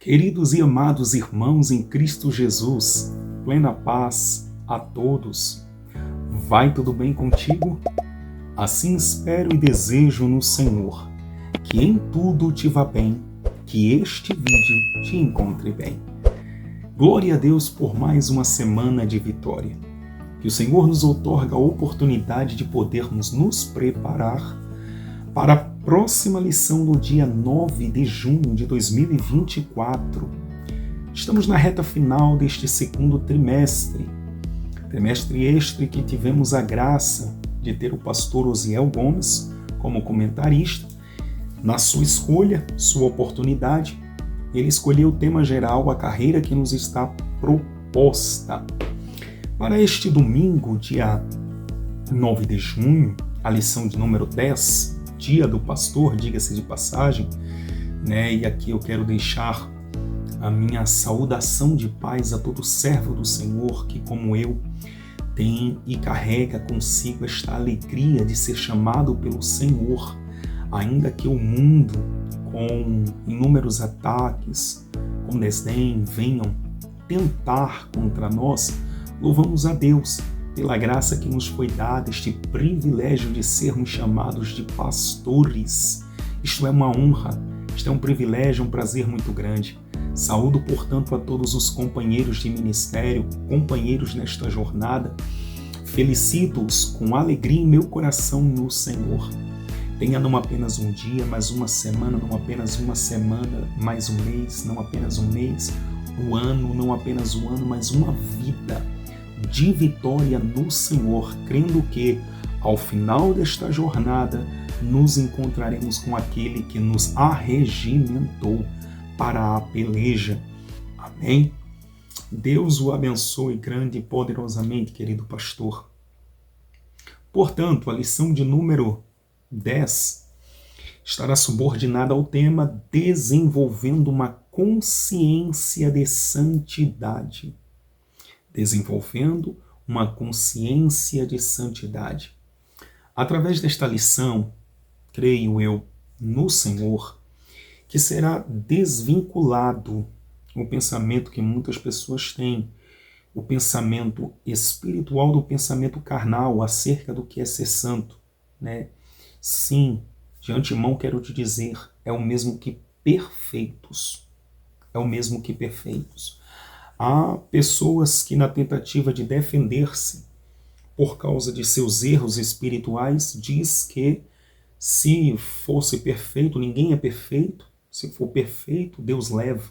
Queridos e amados irmãos em Cristo Jesus, plena paz a todos. Vai tudo bem contigo? Assim espero e desejo no Senhor, que em tudo te vá bem, que este vídeo te encontre bem. Glória a Deus por mais uma semana de vitória. Que o Senhor nos outorga a oportunidade de podermos nos preparar para a próxima lição no dia 9 de junho de 2024. Estamos na reta final deste segundo trimestre este que tivemos a graça de ter o pastor Osiel Gomes como comentarista. Na sua escolha, sua oportunidade, ele escolheu o tema geral, a carreira que nos está proposta. Para este domingo, dia 9 de junho, a lição de número 10, Dia do Pastor, diga-se de passagem, e aqui eu quero deixar a minha saudação de paz a todo servo do Senhor que, como eu, tem e carrega consigo esta alegria de ser chamado pelo Senhor, ainda que o mundo, com inúmeros ataques, com desdém, venham tentar contra nós. Louvamos a Deus pela graça que nos foi dada, este privilégio de sermos chamados de pastores. Isto é uma honra, isto é um privilégio, um prazer muito grande. Saúdo, portanto, a todos os companheiros de ministério, companheiros nesta jornada. Felicito-os com alegria em meu coração no Senhor. Tenha não apenas um dia, mas uma semana, não apenas uma semana, mais um mês, não apenas um mês, o ano, não apenas um ano, mas uma vida de vitória no Senhor, crendo que, ao final desta jornada, nos encontraremos com aquele que nos arregimentou para a peleja. Amém? Deus o abençoe grande e poderosamente, querido pastor. Portanto, a lição de número 10 estará subordinada ao tema desenvolvendo uma consciência de santidade. Desenvolvendo uma consciência de santidade. Através desta lição, creio eu, no Senhor, que será desvinculado o pensamento que muitas pessoas têm, o pensamento espiritual do pensamento carnal acerca do que é ser santo, Sim, de antemão quero te dizer, é o mesmo que perfeitos. É o mesmo que perfeitos. Há pessoas que, na tentativa de defender-se por causa de seus erros espirituais, diz que se fosse perfeito, ninguém é perfeito, se for perfeito, Deus leva.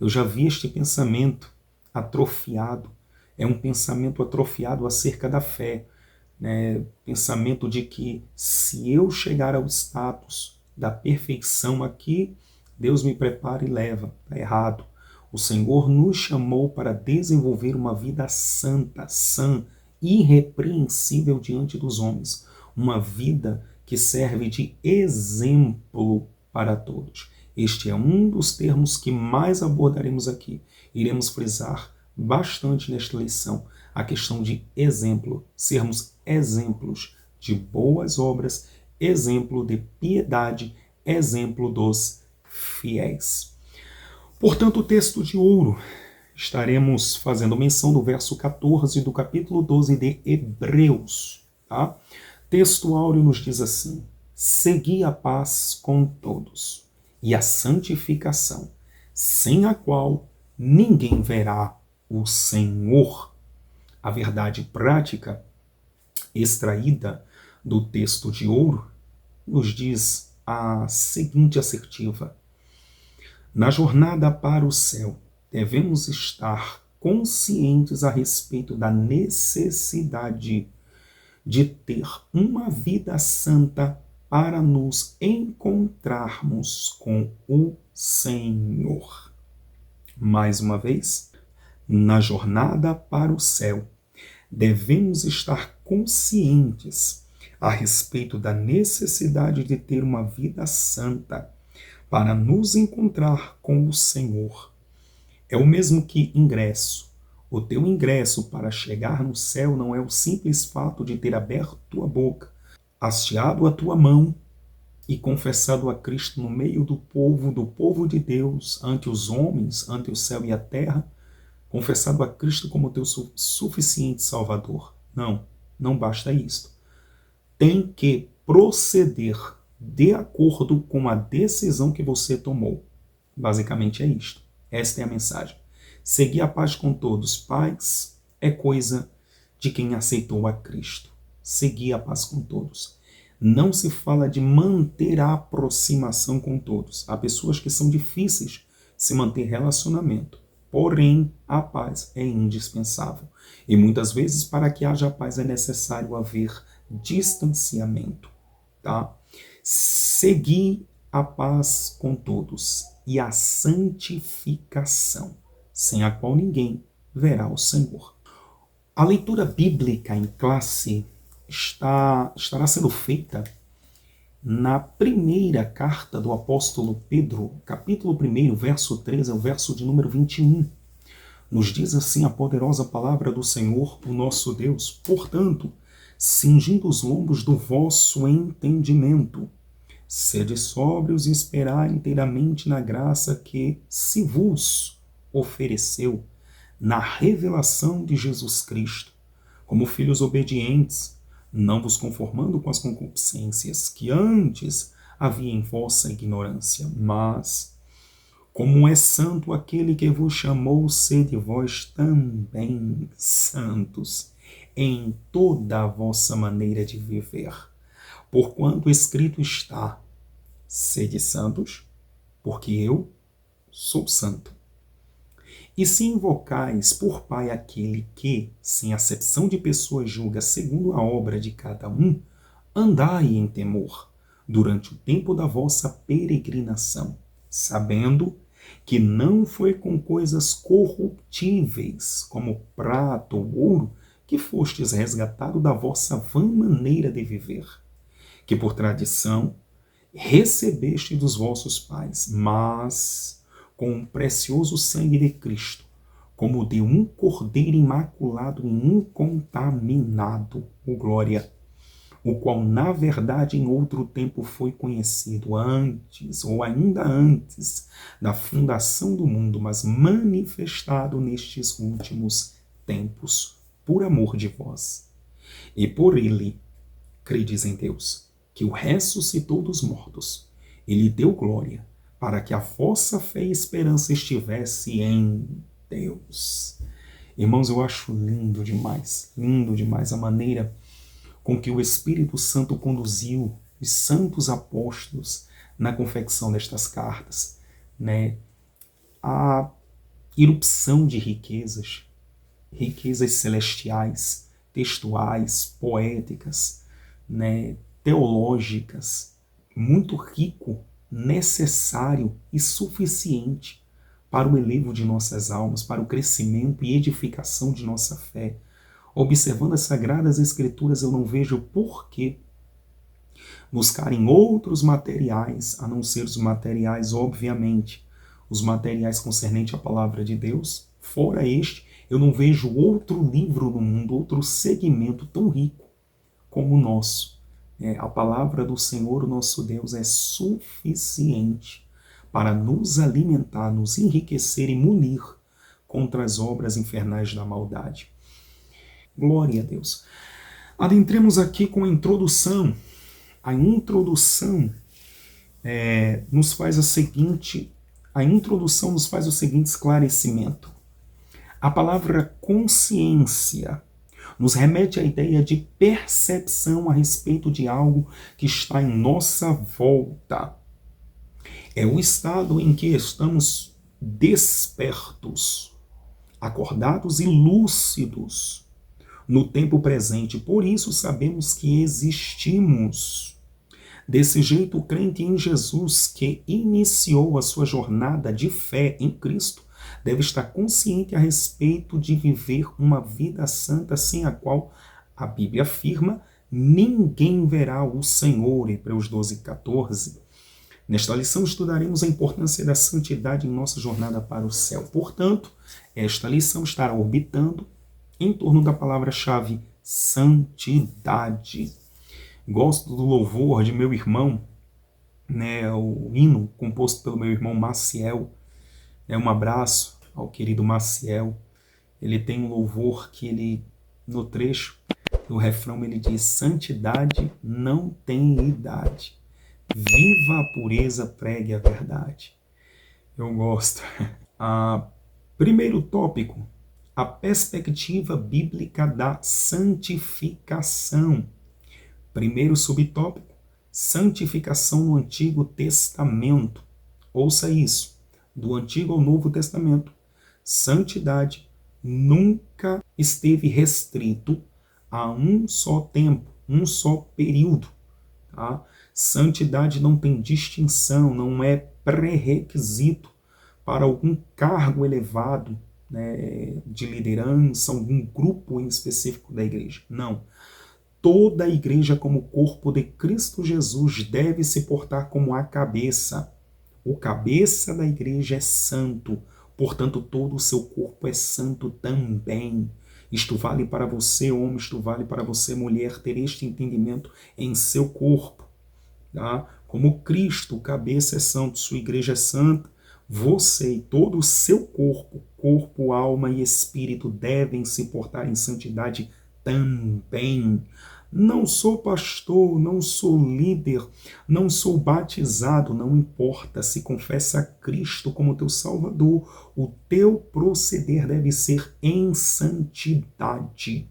Eu já vi este pensamento atrofiado, é um pensamento atrofiado acerca da fé, pensamento de que se eu chegar ao status da perfeição aqui, Deus me prepara e leva. Está errado. O Senhor nos chamou para desenvolver uma vida santa, sã, irrepreensível diante dos homens. Uma vida que serve de exemplo para todos. Este é um dos termos que mais abordaremos aqui. Iremos frisar bastante nesta lição a questão de exemplo. Sermos exemplos de boas obras, exemplo de piedade, exemplo dos fiéis. Portanto, o texto de ouro, estaremos fazendo menção do verso 14 do capítulo 12 de Hebreus. Tá? Texto áureo nos diz assim: segui a paz com todos e a santificação, sem a qual ninguém verá o Senhor. A verdade prática, extraída do texto de ouro, nos diz a seguinte assertiva: na jornada para o céu, devemos estar conscientes a respeito da necessidade de ter uma vida santa para nos encontrarmos com o Senhor. Mais uma vez, na jornada para o céu, devemos estar conscientes a respeito da necessidade de ter uma vida santa para nos encontrar com o Senhor. É o mesmo que ingresso. O teu ingresso para chegar no céu não é o simples fato de ter aberto tua boca, hasteado a tua mão e confessado a Cristo no meio do povo de Deus, ante os homens, ante o céu e a terra, confessado a Cristo como teu suficiente Salvador. Não, não basta isto. Tem que proceder de acordo com a decisão que você tomou. Basicamente é isto. Esta é a mensagem. Seguir a paz com todos. Paz é coisa de quem aceitou a Cristo. Seguir a paz com todos. Não se fala de manter a aproximação com todos. Há pessoas que são difíceis se manter relacionamento. Porém, a paz é indispensável. E muitas vezes, para que haja paz, é necessário haver distanciamento. Tá? Seguir a paz com todos e a santificação, sem a qual ninguém verá o Senhor. A leitura bíblica em classe estará sendo feita na primeira carta do apóstolo Pedro, capítulo 1, verso 13 ao verso de número 21. Nos diz assim a poderosa palavra do Senhor, o nosso Deus: portanto, cingindo os lombos do vosso entendimento, sede sóbrios e esperai inteiramente na graça que se vos ofereceu na revelação de Jesus Cristo, como filhos obedientes, não vos conformando com as concupiscências que antes havia em vossa ignorância, mas, como é santo aquele que vos chamou, sede vós também santos em toda a vossa maneira de viver. Porquanto escrito está: sede santos, porque eu sou santo. E se invocais por Pai aquele que, sem acepção de pessoas, julga segundo a obra de cada um, andai em temor durante o tempo da vossa peregrinação, sabendo que não foi com coisas corruptíveis, como prata ou ouro, que fostes resgatado da vossa vã maneira de viver, que por tradição recebeste dos vossos pais, mas com o precioso sangue de Cristo, como de um cordeiro imaculado e incontaminado, glória, o qual na verdade em outro tempo foi conhecido antes, ou ainda antes, da fundação do mundo, mas manifestado nestes últimos tempos, por amor de vós. E por ele, credes em Deus, que o ressuscitou dos mortos, e lhe deu glória, para que a vossa fé e esperança estivesse em Deus. Irmãos, eu acho lindo demais a maneira com que o Espírito Santo conduziu os santos apóstolos na confecção destas cartas, né? A irrupção de riquezas celestiais, textuais, poéticas, né? Teológicas, muito rico, necessário e suficiente para o elevo de nossas almas, para o crescimento e edificação de nossa fé. Observando as Sagradas Escrituras, eu não vejo por que buscarem outros materiais, a não ser os materiais, obviamente, os materiais concernentes à palavra de Deus. Fora este, eu não vejo outro livro no mundo, outro segmento tão rico como o nosso. A palavra do Senhor, nosso Deus, é suficiente para nos alimentar, nos enriquecer e munir contra as obras infernais da maldade. Glória a Deus. Adentremos aqui com a introdução. A introdução nos faz o seguinte esclarecimento. A palavra consciência nos remete à ideia de percepção a respeito de algo que está em nossa volta. É o estado em que estamos despertos, acordados e lúcidos no tempo presente. Por isso sabemos que existimos. Desse jeito, o crente em Jesus, que iniciou a sua jornada de fé em Cristo, deve estar consciente a respeito de viver uma vida santa, sem a qual a Bíblia afirma: ninguém verá o Senhor, Hebreus 12:14. Nesta lição estudaremos a importância da santidade em nossa jornada para o céu. Portanto, esta lição estará orbitando em torno da palavra-chave santidade. Gosto do louvor de meu irmão né, o hino composto pelo meu irmão Maciel. Um abraço ao querido Maciel. Ele tem um louvor que ele, no trecho do refrão, ele diz: santidade não tem idade, viva a pureza, pregue a verdade. Eu gosto. Primeiro tópico, a perspectiva bíblica da santificação. Primeiro subtópico, santificação no Antigo Testamento. Ouça isso, do Antigo ao Novo Testamento. Santidade nunca esteve restrito a um só tempo, um só período. Tá? Santidade não tem distinção, não é pré-requisito para algum cargo elevado, né, de liderança, algum grupo em específico da igreja. Não. Toda a igreja, como corpo de Cristo Jesus, deve se portar como a cabeça. O cabeça da igreja é santo, portanto todo o seu corpo é santo também. Isto vale para você, homem, isto vale para você, mulher, ter este entendimento em seu corpo. Tá? Como Cristo, o cabeça é santo, sua igreja é santa, você e todo o seu corpo, alma e espírito devem se portar em santidade também. Não sou pastor, não sou líder, não sou batizado, não importa. Se confessa a Cristo como teu Salvador, o teu proceder deve ser em santidade.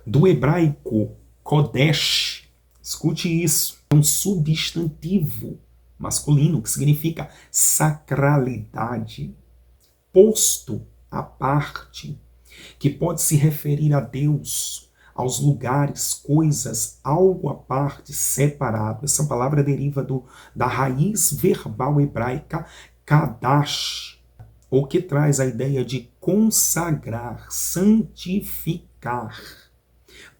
Do hebraico, kodesh, escute isso, é um substantivo masculino que significa sacralidade, posto à parte, que pode se referir a Deus, aos lugares, coisas, algo à parte, separado. Essa palavra deriva da raiz verbal hebraica kadash, o que traz a ideia de consagrar, santificar,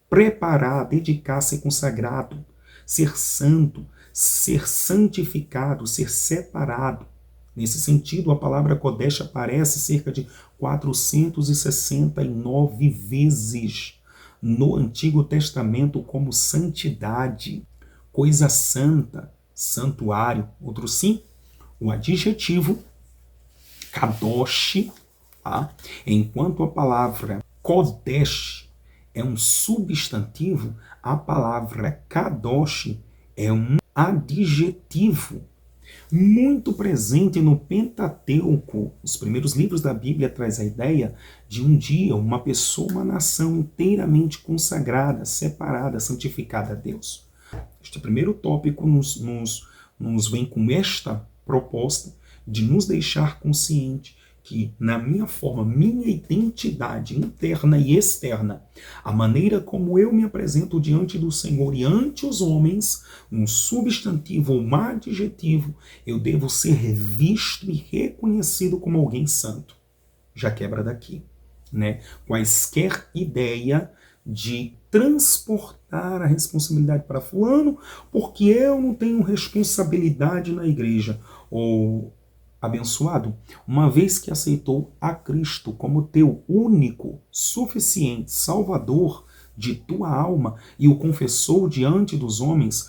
preparar, dedicar, ser consagrado, ser santo, ser santificado, ser separado. Nesse sentido, a palavra Kodesh aparece cerca de 469 vezes no Antigo Testamento como santidade, coisa santa, santuário. Outro sim, o adjetivo kadosh, tá? Enquanto a palavra Kodesh é um substantivo, a palavra kadosh é um adjetivo. Muito presente no Pentateuco. Os primeiros livros da Bíblia traz a ideia de um dia uma pessoa, uma nação inteiramente consagrada, separada, santificada a Deus. Este primeiro tópico nos vem com esta proposta de nos deixar consciente que na minha forma, minha identidade interna e externa, a maneira como eu me apresento diante do Senhor e ante os homens, um substantivo ou um adjetivo, eu devo ser visto e reconhecido como alguém santo. Já quebra daqui, né? Quaisquer ideia de transportar a responsabilidade para fulano porque eu não tenho responsabilidade na igreja, ou abençoado, uma vez que aceitou a Cristo como teu único, suficiente Salvador de tua alma e o confessou diante dos homens,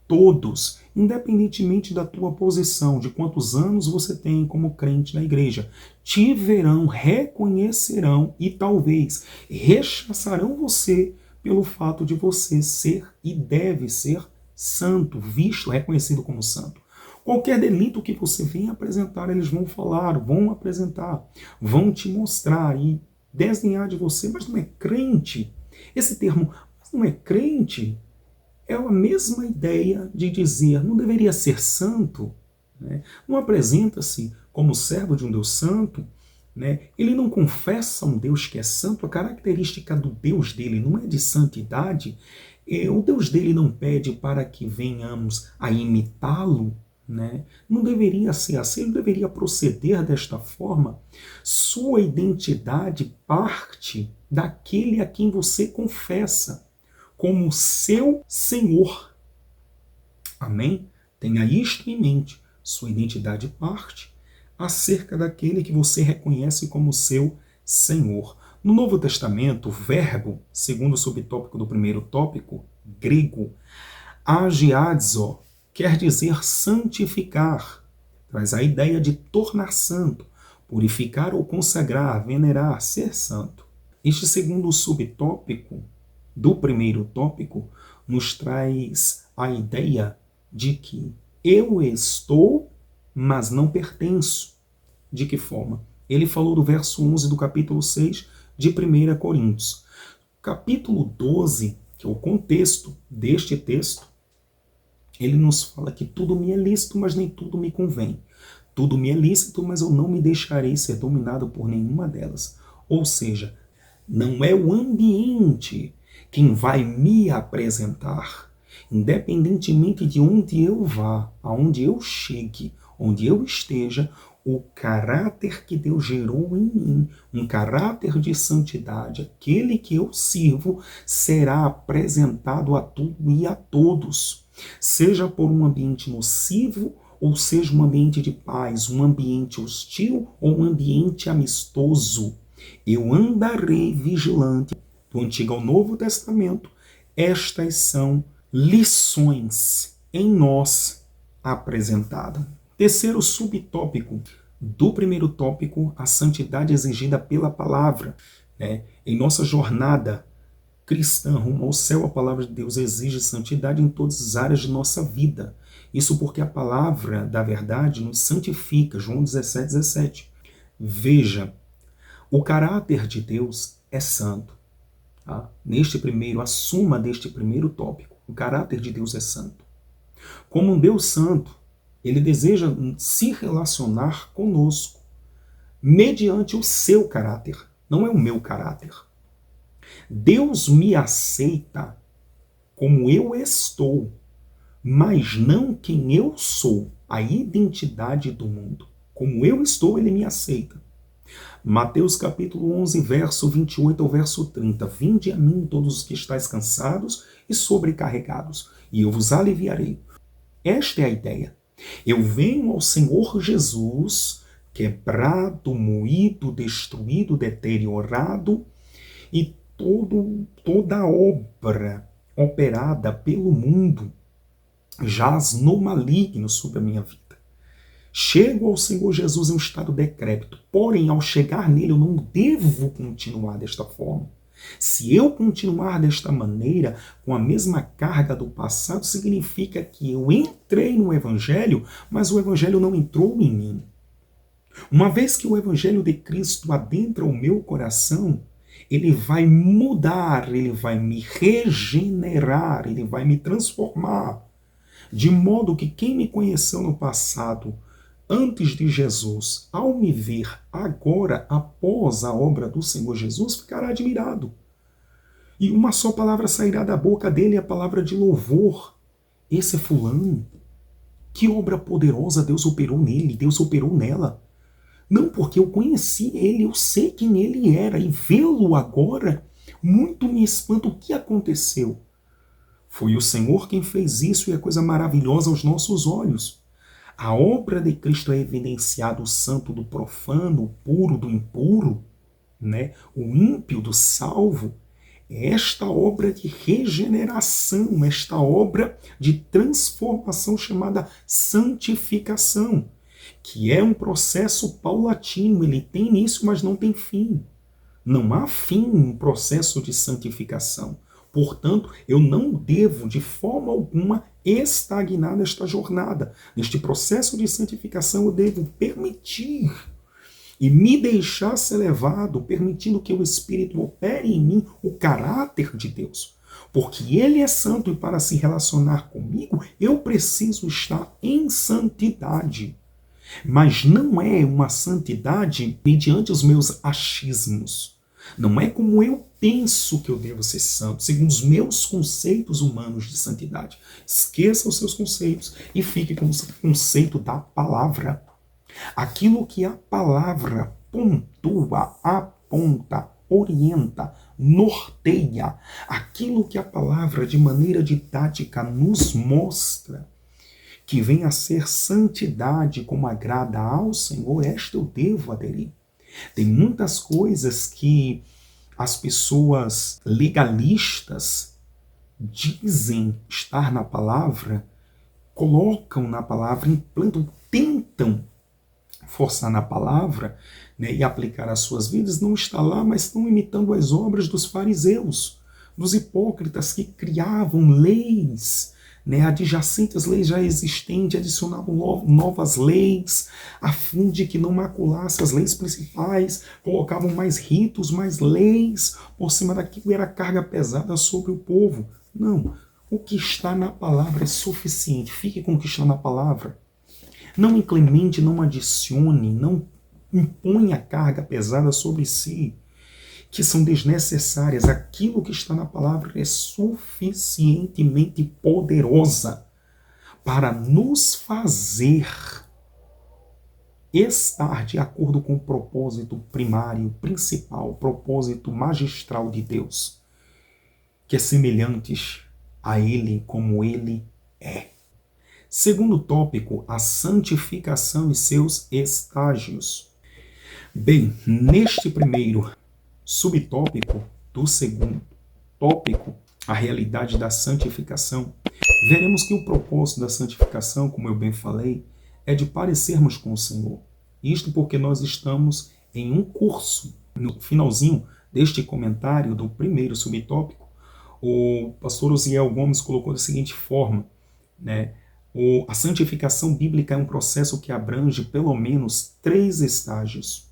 todos, independentemente da tua posição, de quantos anos você tem como crente na igreja, te verão, reconhecerão e talvez rechaçarão você pelo fato de você ser e deve ser santo, visto, reconhecido como santo. Qualquer delito que você venha apresentar, eles vão falar, vão apresentar, vão te mostrar e desdenhar de você, mas não é crente. Esse termo, mas não é crente, é a mesma ideia de dizer, não deveria ser santo, né? Não apresenta-se como servo de um Deus santo, né? Ele não confessa um Deus que é santo, a característica do Deus dele não é de santidade, o Deus dele não pede para que venhamos a imitá-lo, né? Não deveria ser assim, ele deveria proceder desta forma. Sua identidade parte daquele a quem você confessa como seu Senhor. Amém? Tenha isto em mente. Sua identidade parte acerca daquele que você reconhece como seu Senhor. No Novo Testamento, o verbo, segundo o subtópico do primeiro tópico, grego, agiadzo, quer dizer santificar. Traz a ideia de tornar santo, purificar ou consagrar, venerar, ser santo. Este segundo subtópico do primeiro tópico nos traz a ideia de que eu estou, mas não pertenço. De que forma? Ele falou do verso 11 do capítulo 6 de 1 Coríntios. Capítulo 12, que é o contexto deste texto, ele nos fala que tudo me é lícito, mas nem tudo me convém. Tudo me é lícito, mas eu não me deixarei ser dominado por nenhuma delas. Ou seja, não é o ambiente quem vai me apresentar. Independentemente de onde eu vá, aonde eu chegue, onde eu esteja, o caráter que Deus gerou em mim, um caráter de santidade, aquele que eu sirvo, será apresentado a tudo e a todos. Seja por um ambiente nocivo, ou seja um ambiente de paz, um ambiente hostil ou um ambiente amistoso. Eu andarei vigilante. Do Antigo ao Novo Testamento, estas são lições em nós apresentadas. Terceiro subtópico do primeiro tópico, a santidade exigida pela palavra. Em nossa jornada cristã rumo ao céu, a palavra de Deus exige santidade em todas as áreas de nossa vida. Isso porque a palavra da verdade nos santifica. João 17:17. Veja, o caráter de Deus é santo. A suma deste primeiro tópico, o caráter de Deus é santo. Como um Deus santo, ele deseja se relacionar conosco, mediante o seu caráter, não é o meu caráter. Deus me aceita como eu estou, mas não quem eu sou, a identidade do mundo. Como eu estou, ele me aceita. Mateus capítulo 11, verso 28 ao verso 30. Vinde a mim todos os que estáis cansados e sobrecarregados, e eu vos aliviarei. Esta é a ideia. Eu venho ao Senhor Jesus, quebrado, moído, destruído, deteriorado, e toda obra operada pelo mundo jaz no maligno sobre a minha vida. Chego ao Senhor Jesus em um estado decrépito, porém, ao chegar nele, eu não devo continuar desta forma. Se eu continuar desta maneira, com a mesma carga do passado, significa que eu entrei no Evangelho, mas o Evangelho não entrou em mim. Uma vez que o Evangelho de Cristo adentra o meu coração, ele vai mudar, ele vai me regenerar, ele vai me transformar. De modo que quem me conheceu no passado, antes de Jesus, ao me ver agora, após a obra do Senhor Jesus, ficará admirado. E uma só palavra sairá da boca dele, a palavra de louvor. Esse é fulano. Que obra poderosa Deus operou nele, Deus operou nela. Não porque eu conheci ele, eu sei quem ele era, e vê-lo agora, muito me espanta o que aconteceu. Foi o Senhor quem fez isso e é coisa maravilhosa aos nossos olhos. A obra de Cristo é evidenciada o santo do profano, o puro do impuro, o ímpio do salvo. Esta obra de regeneração, esta obra de transformação chamada santificação, que é um processo paulatino, ele tem início, mas não tem fim. Não há fim no processo de santificação. Portanto, eu não devo, de forma alguma, estagnar nesta jornada. Neste processo de santificação, eu devo permitir e me deixar ser levado, permitindo que o Espírito opere em mim o caráter de Deus. Porque Ele é santo e para se relacionar comigo, eu preciso estar em santidade. Mas não é uma santidade mediante os meus achismos. Não é como eu penso que eu devo ser santo, segundo os meus conceitos humanos de santidade. Esqueça os seus conceitos e fique com o conceito da palavra. Aquilo que a palavra pontua, aponta, orienta, norteia, aquilo que a palavra de maneira didática nos mostra, que vem a ser santidade como agrada ao Senhor, esta eu devo aderir. Tem muitas coisas que as pessoas legalistas dizem estar na palavra colocam na palavra, implantam, tentam forçar na palavra, né, e aplicar às suas vidas, não está lá, mas estão imitando as obras dos fariseus, dos hipócritas que criavam leis, né, adjacentes às leis já existentes, adicionavam novas leis, a fim de que não maculasse as leis principais, colocavam mais ritos, mais leis, por cima daquilo era carga pesada sobre o povo. Não, o que está na palavra é suficiente, fique com o que está na palavra. Não incremente, não adicione, não imponha carga pesada sobre si, que são desnecessárias. Aquilo que está na palavra é suficientemente poderosa para nos fazer estar de acordo com o propósito primário, principal, propósito magistral de Deus, que é semelhantes a Ele como Ele é. Segundo tópico, a santificação e seus estágios. Bem, neste primeiro subtópico do segundo tópico, a realidade da santificação, veremos que o propósito da santificação, como eu bem falei, é de parecermos com o Senhor. Isto porque nós estamos em um curso. No finalzinho deste comentário do primeiro subtópico, o pastor Osiel Gomes colocou da seguinte forma, né? A santificação bíblica é um processo que abrange pelo menos 3 estágios.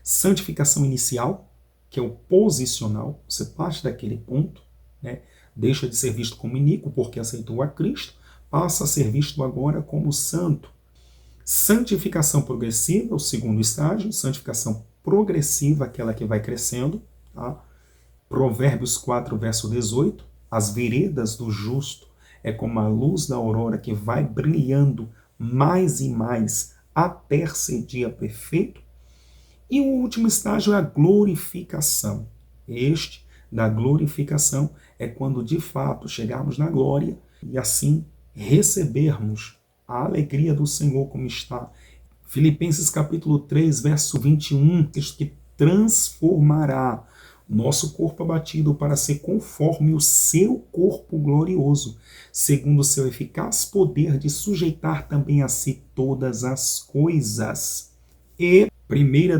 Santificação inicial, que é o posicional, você parte daquele ponto, né? Deixa de ser visto como iníquo porque aceitou a Cristo, passa a ser visto agora como santo. Santificação progressiva, o segundo estágio, santificação progressiva, aquela que vai crescendo, tá? Provérbios 4, verso 18, as veredas do justo é como a luz da aurora que vai brilhando mais e mais até ser dia perfeito. E o último estágio é a glorificação. Este da glorificação é quando de fato chegarmos na glória e assim recebermos a alegria do Senhor como está. Filipenses capítulo 3, verso 21, texto que transformará nosso corpo abatido para ser conforme o seu corpo glorioso, segundo o seu eficaz poder de sujeitar também a si todas as coisas. E primeira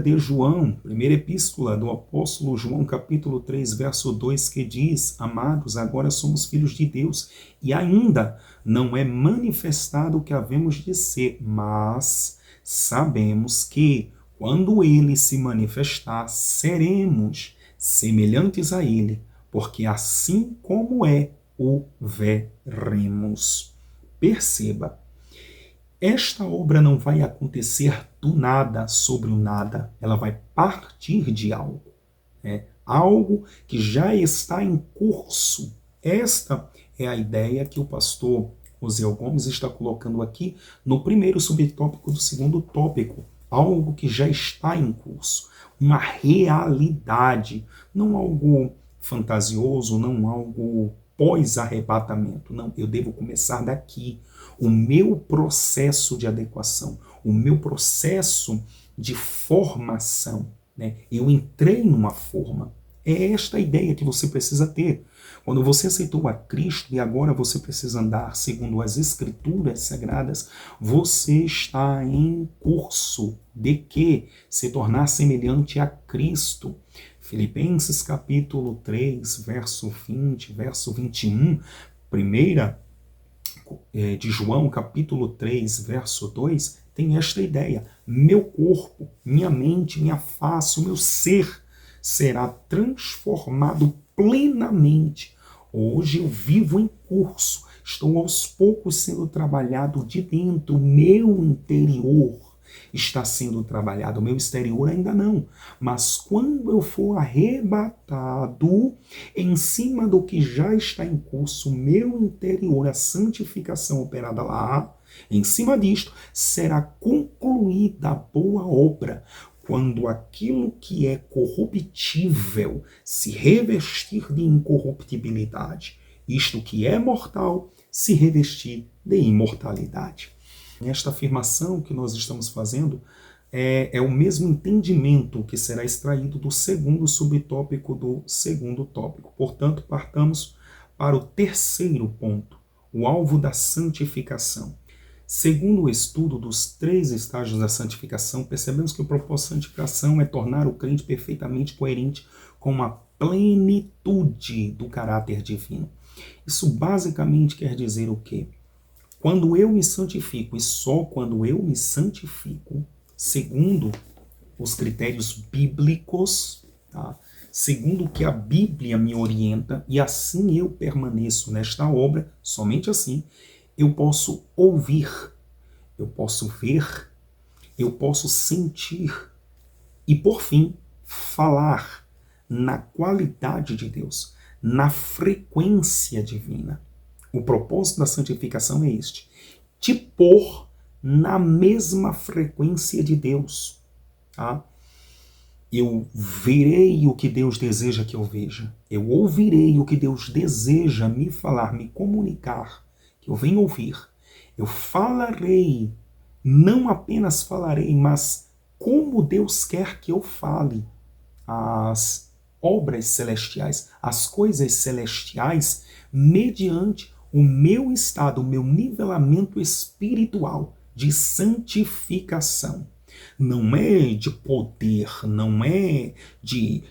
epístola do apóstolo João, capítulo 3, verso 2, que diz: amados, agora somos filhos de Deus, e ainda não é manifestado o que havemos de ser, mas sabemos que, quando ele se manifestar, seremos semelhantes a ele, porque assim como é, o veremos. Perceba, esta obra não vai acontecer do nada sobre o nada, ela vai partir de algo, né? Algo que já está em curso. Esta é a ideia que o pastor Osiel Gomes está colocando aqui no primeiro subtópico do segundo tópico. Algo que já está em curso, uma realidade, não algo fantasioso, não algo pós-arrebatamento. Não, eu devo começar daqui. O meu processo de adequação, o meu processo de formação, né? Eu entrei numa forma. É esta a ideia que você precisa ter. Quando você aceitou a Cristo e agora você precisa andar segundo as Escrituras Sagradas, você está em curso de que? Se tornar semelhante a Cristo. Filipenses capítulo 3, verso 20, verso 21, primeira de João capítulo 3, verso 2, tem esta ideia. Meu corpo, minha mente, minha face, o meu ser será transformado plenamente. Hoje eu vivo em curso, estou aos poucos sendo trabalhado de dentro, o meu interior está sendo trabalhado, o meu exterior ainda não. Mas quando eu for arrebatado, em cima do que já está em curso, o meu interior, a santificação operada lá, em cima disto, será concluída a boa obra, quando aquilo que é corruptível se revestir de incorruptibilidade, isto que é mortal se revestir de imortalidade. Esta afirmação que nós estamos fazendo é o mesmo entendimento que será extraído do segundo subtópico do segundo tópico. Portanto, partamos para o terceiro ponto, o alvo da santificação. Segundo o estudo dos 3 estágios da santificação, percebemos que o propósito da santificação é tornar o crente perfeitamente coerente com a plenitude do caráter divino. Isso basicamente quer dizer o quê? Quando eu me santifico, e só quando eu me santifico, segundo os critérios bíblicos, tá? Segundo o que a Bíblia me orienta, e assim eu permaneço nesta obra, somente assim, eu posso ouvir, eu posso ver, eu posso sentir e, por fim, falar na qualidade de Deus, na frequência divina. O propósito da santificação é este: te pôr na mesma frequência de Deus. Tá? Eu verei o que Deus deseja que eu veja. Eu ouvirei o que Deus deseja me falar, me comunicar, que eu venho ouvir. Eu falarei, não apenas falarei, mas como Deus quer que eu fale. As obras celestiais, as coisas celestiais, mediante o meu estado, o meu nivelamento espiritual de santificação. Não é de poder, não é de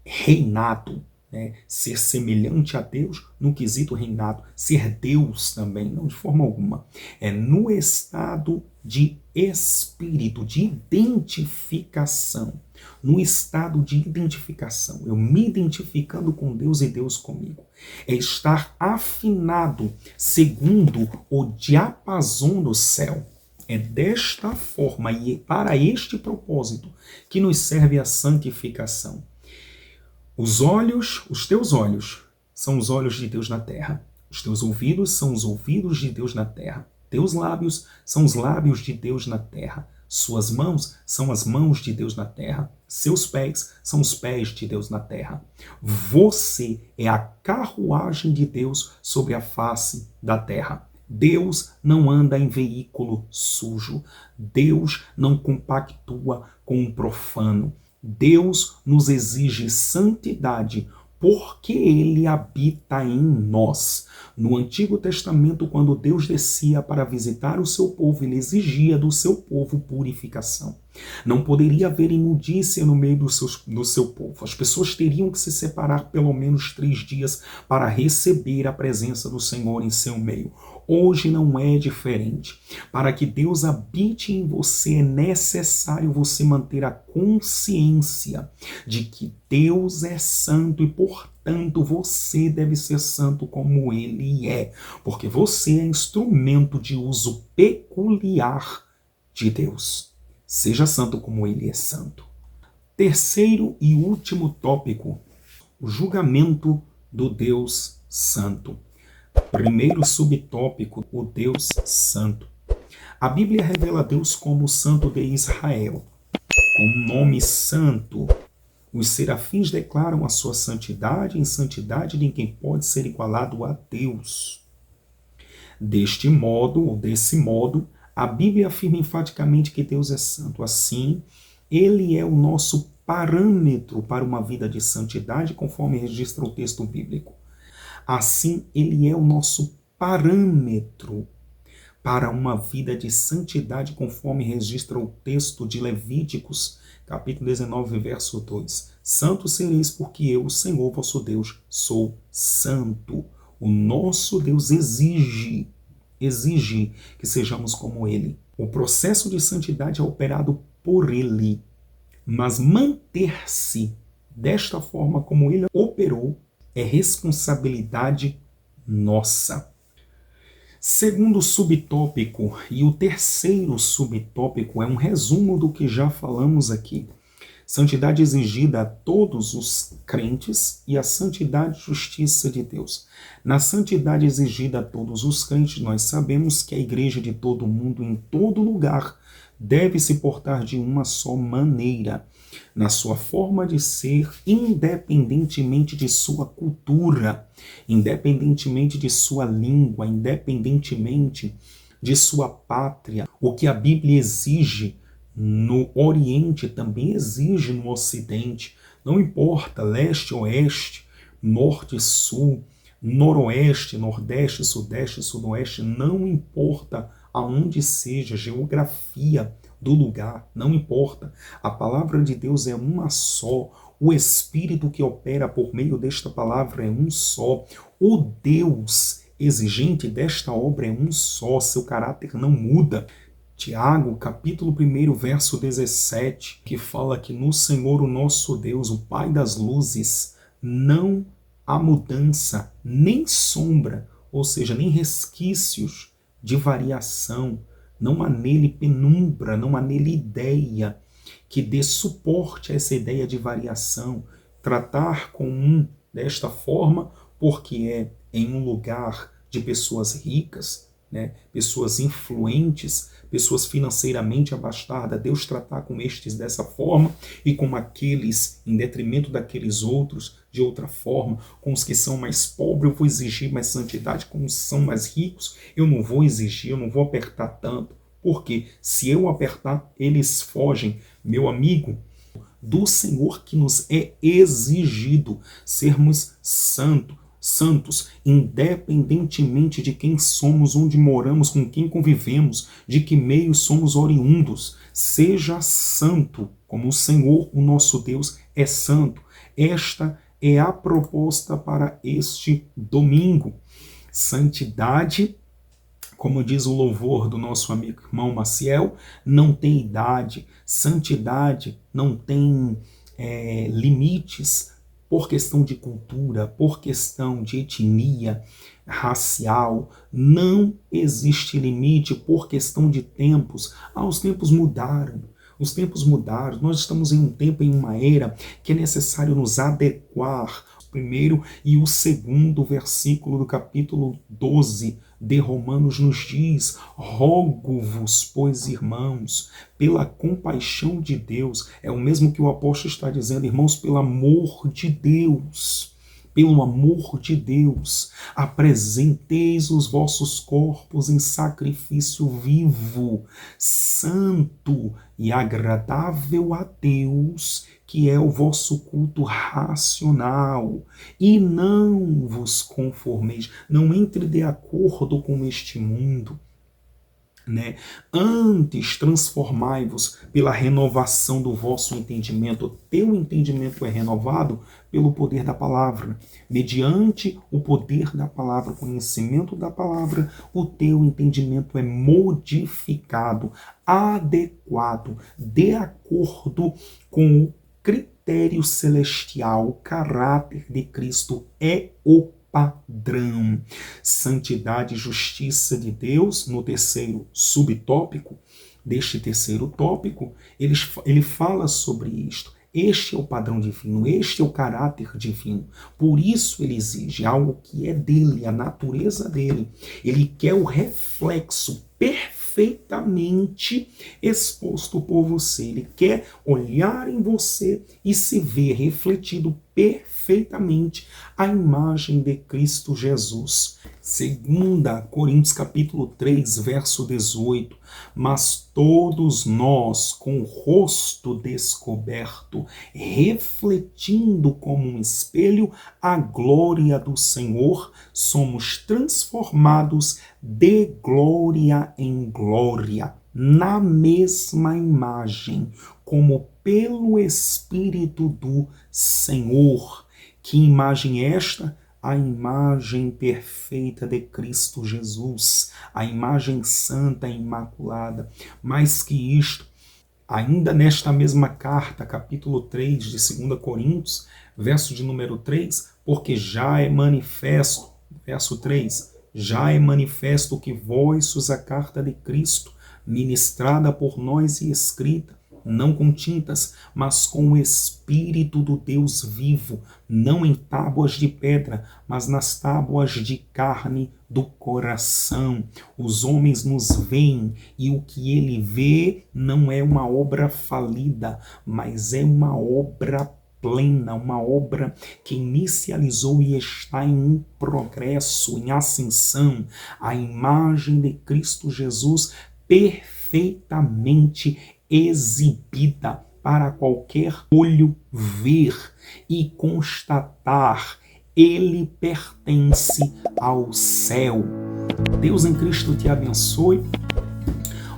reinado, né? Ser semelhante a Deus no quesito reinado, ser Deus também, não de forma alguma. É no estado de espírito, de identificação. No estado de identificação, eu me identificando com Deus e Deus comigo. É estar afinado segundo o diapasão do céu. É desta forma e para este propósito que nos serve a santificação. Os olhos, os teus olhos, são os olhos de Deus na terra. Os teus ouvidos são os ouvidos de Deus na terra. Teus lábios são os lábios de Deus na terra. Suas mãos são as mãos de Deus na terra. Seus pés são os pés de Deus na terra. Você é a carruagem de Deus sobre a face da terra. Deus não anda em veículo sujo. Deus não compactua com o profano. Deus nos exige santidade porque Ele habita em nós. No Antigo Testamento, quando Deus descia para visitar o seu povo, Ele exigia do seu povo purificação. Não poderia haver imundícia no meio do seu povo. As pessoas teriam que se separar pelo menos 3 dias para receber a presença do Senhor em seu meio. Hoje não é diferente. Para que Deus habite em você, é necessário você manter a consciência de que Deus é santo e, portanto, você deve ser santo como Ele é. Porque você é instrumento de uso peculiar de Deus. Seja santo como Ele é santo. Terceiro e último tópico: o julgamento do Deus Santo. Primeiro subtópico: o Deus Santo. A Bíblia revela Deus como o Santo de Israel, com um nome santo. Os serafins declaram a sua santidade e santidade de quem pode ser igualado a Deus. Desse modo, a Bíblia afirma enfaticamente que Deus é santo. Assim, Ele é o nosso parâmetro para uma vida de santidade, conforme registra o texto bíblico. Assim, Ele é o nosso parâmetro para uma vida de santidade, conforme registra o texto de Levíticos, capítulo 19, verso 2. Santo sereis, porque eu, o Senhor vosso Deus, sou santo. O nosso Deus exige que sejamos como Ele. O processo de santidade é operado por Ele, mas manter-se desta forma como Ele operou é responsabilidade nossa. Segundo subtópico, e o terceiro subtópico é um resumo do que já falamos aqui. Santidade exigida a todos os crentes e a santidade e justiça de Deus. Na santidade exigida a todos os crentes, nós sabemos que a igreja de todo mundo, em todo lugar, deve se portar de uma só maneira, na sua forma de ser, independentemente de sua cultura, independentemente de sua língua, independentemente de sua pátria. O que a Bíblia exige no Oriente também exige no Ocidente. Não importa leste, oeste, norte, sul, noroeste, nordeste, sudeste, sudoeste, não importa aonde seja, geografia do lugar, não importa. A palavra de Deus é uma só. O Espírito que opera por meio desta palavra é um só. O Deus exigente desta obra é um só. Seu caráter não muda. Tiago, capítulo 1, verso 17, que fala que no Senhor, o nosso Deus, o Pai das luzes, não há mudança, nem sombra, ou seja, nem resquícios de variação. Não há nele penumbra, não há nele ideia que dê suporte a essa ideia de variação. Tratar com um desta forma, porque é em um lugar de pessoas ricas, né? Pessoas influentes, pessoas financeiramente abastadas, Deus tratar com estes dessa forma e com aqueles em detrimento daqueles outros de outra forma. Com os que são mais pobres eu vou exigir mais santidade, com os que são mais ricos eu não vou exigir, eu não vou apertar tanto, porque se eu apertar eles fogem. Meu amigo, do Senhor que nos é exigido sermos santos, independentemente de quem somos, onde moramos, com quem convivemos, de que meio somos oriundos. Seja santo, como o Senhor, o nosso Deus, é santo. Esta é a proposta para este domingo. Santidade, como diz o louvor do nosso amigo irmão Maciel, não tem idade. Santidade não tem limites, por questão de cultura, por questão de etnia, racial. Não existe limite por questão de tempos. Os tempos mudaram. Os tempos mudaram. Nós estamos em um tempo, em uma era, que é necessário nos adequar. O primeiro e o segundo versículo do capítulo 12 de Romanos nos diz: rogo-vos, pois, irmãos, pela compaixão de Deus. É o mesmo que o apóstolo está dizendo, irmãos, pelo amor de Deus. Pelo amor de Deus, apresenteis os vossos corpos em sacrifício vivo, santo e agradável a Deus, que é o vosso culto racional. E não vos conformeis, não entre de acordo com este mundo, né? Antes transformai-vos pela renovação do vosso entendimento. O teu entendimento é renovado pelo poder da palavra. Mediante o poder da palavra, o conhecimento da palavra, o teu entendimento é modificado, adequado, de acordo com o critério celestial. O caráter de Cristo é o padrão. Santidade e justiça de Deus, no terceiro subtópico deste terceiro tópico, ele fala sobre isto. Este é o padrão divino, este é o caráter divino. Por isso ele exige algo que é dele, a natureza dele. Ele quer o reflexo perfeitamente exposto por você. Ele quer olhar em você e se ver refletido perfeitamente a imagem de Cristo Jesus. 2 Coríntios capítulo 3, verso 18. Mas todos nós, com o rosto descoberto, refletindo como um espelho a glória do Senhor, somos transformados de glória em glória, na mesma imagem, como pelo Espírito do Senhor. Que imagem é esta? A imagem perfeita de Cristo Jesus, a imagem santa e imaculada. Mais que isto, ainda nesta mesma carta, capítulo 3 de 2 Coríntios, verso de número 3, porque já é manifesto, verso 3, já é manifesto que vós sois a carta de Cristo, ministrada por nós e escrita, não com tintas, mas com o Espírito do Deus vivo, não em tábuas de pedra, mas nas tábuas de carne do coração. Os homens nos veem e o que ele vê não é uma obra falida, mas é uma obra plena, uma obra que inicializou e está em progresso, em ascensão, a imagem de Cristo Jesus perfeitamente exibida para qualquer olho ver e constatar. Ele pertence ao céu. Deus em Cristo te abençoe.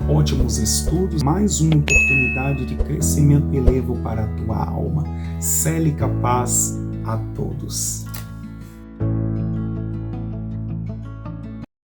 ótimos estudos, mais uma oportunidade de crescimento e elevo para a tua alma. Célica paz a todos.